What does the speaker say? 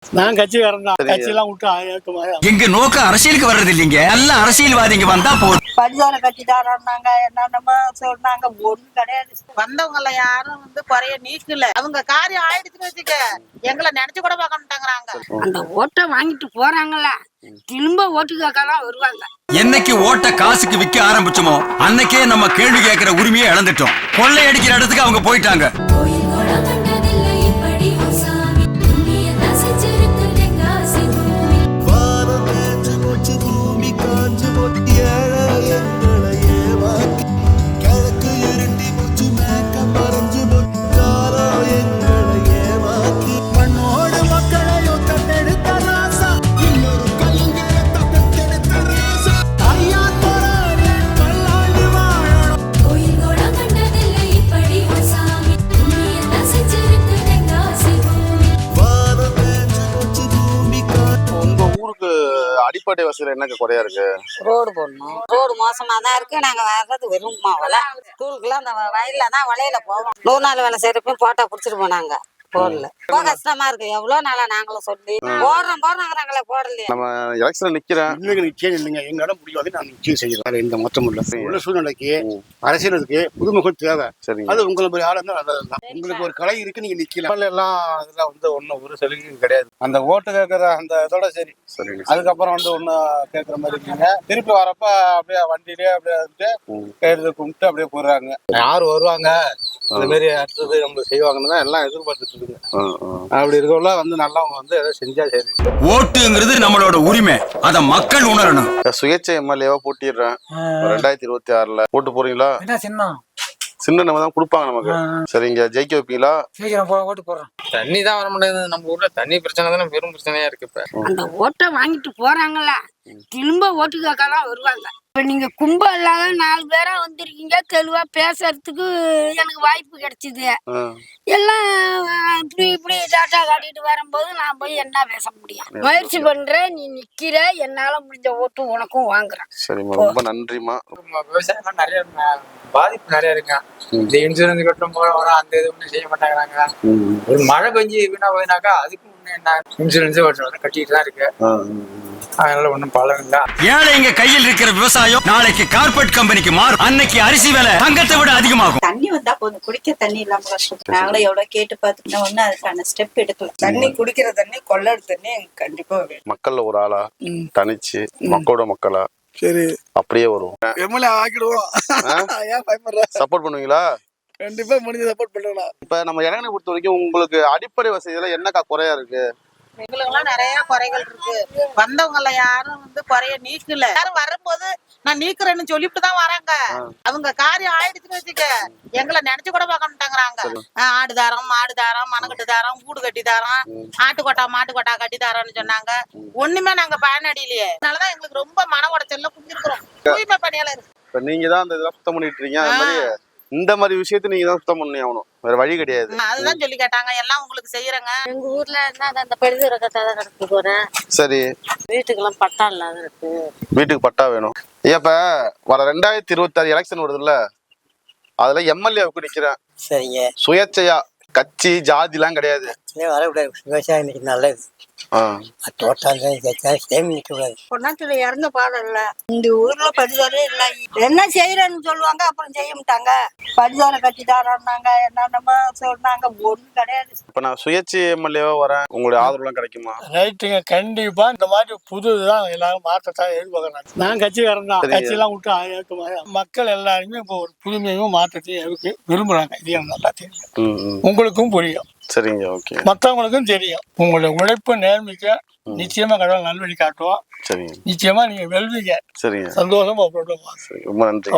நான் கட்சிக்காரன் தான். கட்சியெல்லாம் விட்டு எங்க நோக்கம் அரசியலுக்கு வர்றது இல்லைங்க. நல்ல அரசியல்வாதிங்க வந்தா போதும். பரிசோலை கட்டிட்டாராங்க என்னென்னமோ சொன்னாங்க. ஒண்ணும் கிடையாது. வந்தவங்கள யாரும் குறைய நீக்கல. அவங்க காரியம் ஆயிடுச்சுன்னு வச்சுக்க எங்களை நினைச்சு கூட பார்க்க மாட்டாங்கறாங்க. அந்த ஓட்டை வாங்கிட்டு போறாங்கல்ல, திரும்ப ஓட்டு கேட்கலாம் வருவாங்க. என்னைக்கு ஓட்ட காசுக்கு விற்க ஆரம்பிச்சோமோ அன்னைக்கே நம்ம கேள்வி கேட்கிற உரிமையை இழந்துட்டோம். கொள்ளை அடிக்கிற இடத்துக்கு அவங்க போயிட்டாங்க. அடிப்படை வசதியில என்ன குறையா இருக்கு? ரோடு போடணும். ரோடு மோசமா தான் இருக்கு. நாங்க வர்றது வெறும் ஸ்கூலுக்குலாம் அந்த வயல்ல தான் வலையில போவோம். 100 நாள் வேலை செய்யறப்ப போட்டா புடிச்சிட்டு போனாங்க. போடல. ரொம்ப கஷ்டமா இருக்கு. எவ்வளவு நாளா நாங்களும் சொல்லி போடுறாங்களே போடலையே. நம்ம எலெக்ஷன்ல நிக்கிறேன். நிச்சயம் இல்லைங்க. எங்க இடம் பிடிக்காது. நான் நிச்சயம் செய்யறேன். எந்த மாற்றம் இல்ல. உள்ள சூழ்நிலைக்கு அரசியலுக்கு புதுமுகம் தேவை. அது உங்களை மாதிரி ஆள் இருந்தா நல்லதுதான். உங்களுக்கு ஒரு கலை இருக்கு, நீங்க நிக்கலாம். எல்லாம் அதெல்லாம் ஒன்னும் ஒரு சலுகையும் கிடையாது. அந்த ஓட்டு கேட்கற அந்த இதோட சரி. அதுக்கப்புறம் ஒண்ணு கேட்கற மாதிரி இருக்கீங்க. திருப்பி வரப்ப அப்படியே வண்டியிலேயே அப்படியே வந்துட்டு கைது கும்பிட்டு அப்படியே போடுறாங்க. யாரு வருவாங்க அந்த மாதிரி அடுத்தது நம்ம செய்வாங்கன்னு தான் எல்லாம் எதிர்பார்த்துட்டு இருக்குங்க. அப்படி இருக்கவங்கள நல்லா அவங்க எதை செஞ்சா சரி. ஓட்டுங்கிறது நம்மளோட உரிமை. அத மக்கள் உணரணும். சுயேட்சை எம்எல்ஏவா போட்டிடுறேன் 2026ல. ஓட்டு போறீங்களா? சின்ன நம்ம தான் கொடுப்பாங்க நமக்கு. சரிங்க, ஜெயிக்க வைப்பீங்களா? ஓட்டு போடுறோம். தண்ணி தான் வர முடியாது. நம்ம ஊர்ல தண்ணி பிரச்சனை தானே பெரும் பிரச்சனையா இருக்கு. இப்ப அந்த ஓட்டை வாங்கிட்டு போறாங்கல்ல, திரும்ப ஓட்டு கேட்கலாம் வருவாங்க. இப்ப நீங்க கும்பல் இல்லாத 4 பேரா வந்திருக்கீங்க. தெளிவா பேசுறதுக்கு எனக்கு வாய்ப்பு கிடைச்சது. எல்லாம் இப்படி டாட்டா காட்டிட்டு வரும்போது நான் போய் என்ன பேச முடியும்? முயற்சி பண்றேன், நீ நிக்கிற, என்னால முடிஞ்ச ஓட்டு உனக்கும் வாங்குறேன். சரிம்மா, ரொம்ப நன்றிமா. விவசாயம் நிறைய பாதிப்பு நிறைய இருக்கு. இந்த இன்சூரன்ஸ் கட்டணம் போல வர அந்த இது ஒண்ணு செய்ய மாட்டாங்கிறாங்க. ஒரு மழை பெஞ்சு வீணா போயினாக்கா அதுக்கு முன்னே என்ன இன்சூரன்ஸ் கட்டிட்டு தான் இருக்கு. அதனால ஒண்ணும் பலன் இல்ல. ஏழைங்க கையில் இருக்கிற விவசாயம் நாளைக்கு கார்பரேட் கம்பெனிக்கு மாறும். அன்னைக்கு அரிசி விலை தங்கத்தை விட அதிகமாகும். தண்ணி வந்தா போதும். குடிக்க தண்ணி இல்லாம கஷ்டம். நாங்களும் எவ்வளவு கேட்டு பார்த்துக்கிட்டோம். ஒண்ணு அதுக்கான ஸ்டெப் எடுக்கல. தண்ணி குடிக்கிற தண்ணி கொள்ளடு தண்ணி கண்டிப்பா வேணும். மக்கள்ல ஒரு ஆளா தனிச்சு மக்களோட மக்களா சரி அப்படியே வருவோம். எம்எல்ஏ ஆக்கிடுவோம். ஏன் பயப்படுற? சப்போர்ட் பண்ணுவீங்களா? கண்டிப்பா முடிஞ்ச சப்போர்ட் பண்ணலாம். இப்ப நம்ம இளைஞனை பொறுத்த வரைக்கும் உங்களுக்கு அடிப்படை வசதியில என்னக்கா குறையா இருக்கு? எங்களுக்கு எல்லாம் நிறைய குறைகள் இருக்கு. வந்தவங்கள யாரும் குறைய நீக்கல. யாரும் வரும்போது நான் நீக்கிறேன்னு சொல்லிட்டு தான் வராங்க. அவங்க காரியம் ஆயிடுச்சுன்னு வச்சுக்க எங்களை நினைச்சு கூட பார்க்க மாட்டாங்கறாங்க. ஆடு தாரம், மாடு தாரம், மனக்கட்டு தாரம், கூடு கட்டி தாரம், ஆட்டுக்கொட்டா மாட்டு கொட்டா கட்டி தாரம்னு சொன்னாங்க. ஒண்ணுமே நாங்க பயனடையிலையே. அதனாலதான் எங்களுக்கு ரொம்ப மன உடைச்சல்ல குடிச்சிருக்கிறோம். தூய்மை பணியாளர். இப்ப நீங்க தான் இந்த இதெல்லாம் சுத்தம் பண்ணிட்டு இருக்கீங்க. இந்த மாதிரி விஷயத்த நீங்க தான் சுத்தம் பண்ணி ஆகணும். வேற வழி கிடையாது. அதுதான் சொல்லி கேட்டாங்க. எல்லாம் உங்களுக்கு செய்யறேங்க. எங்க ஊர்ல அந்த பழுது ரகத்தால நடக்கு போறேன். சரி, வீட்டுக்கெல்லாம் பட்டா இல்லாத இருக்கு. வீட்டுக்கு பட்டா வேணும். இப்ப வர 2026 எலெக்ஷன் வருதுல்ல, அதுல எம்எல்ஏவுக்கு நிக்கிறேன். சரிங்க. சுயேட்சையா, கட்சி ஜாதி எல்லாம் கிடையாது. வரக்கூடாது. விவசாயம் இன்னைக்கு நல்லது. பொன்னாட்டில இறந்த பாடம் இல்ல. இந்த ஊர்ல பரிசோலே இல்ல. என்ன செய்யறேன்னு சொல்லுவாங்க, அப்புறம் செய்ய மாட்டாங்க. பரிசோலை கட்டிட்டாராங்க என்னென்னமோ சொன்னாங்க. ஒண்ணும் கிடையாது. இப்ப நான் சுயேட்சை எம்எல்ஏவா வரேன், உங்களுடைய ஆதரவுலாம் கிடைக்குமா? ரைட்டுங்க, கண்டிப்பா இந்த மாதிரி புதுதான் எல்லாரும் மாற்றத்தான் எதிர்பார்க்கறாங்க. நான் கட்சிக்காரன் தான். கட்சியெல்லாம் விட்டு மக்கள் எல்லாருமே இப்போ ஒரு புதுமையும் மாற்றத்தையும் விரும்புறாங்க. இது நல்லா தெரியும், உங்களுக்கும் புரியும். சரிங்க, ஓகே. மற்றவங்களுக்கும் தெரியும். உங்களுடைய உழைப்பு நேர்மைக்கு நிச்சயமா கடவுள் நல்வழி காட்டுவோம். சரிங்க, நிச்சயமா நீங்க வெல்வீங்க. சரிங்க, சந்தோஷமா. ரொம்ப நன்றி.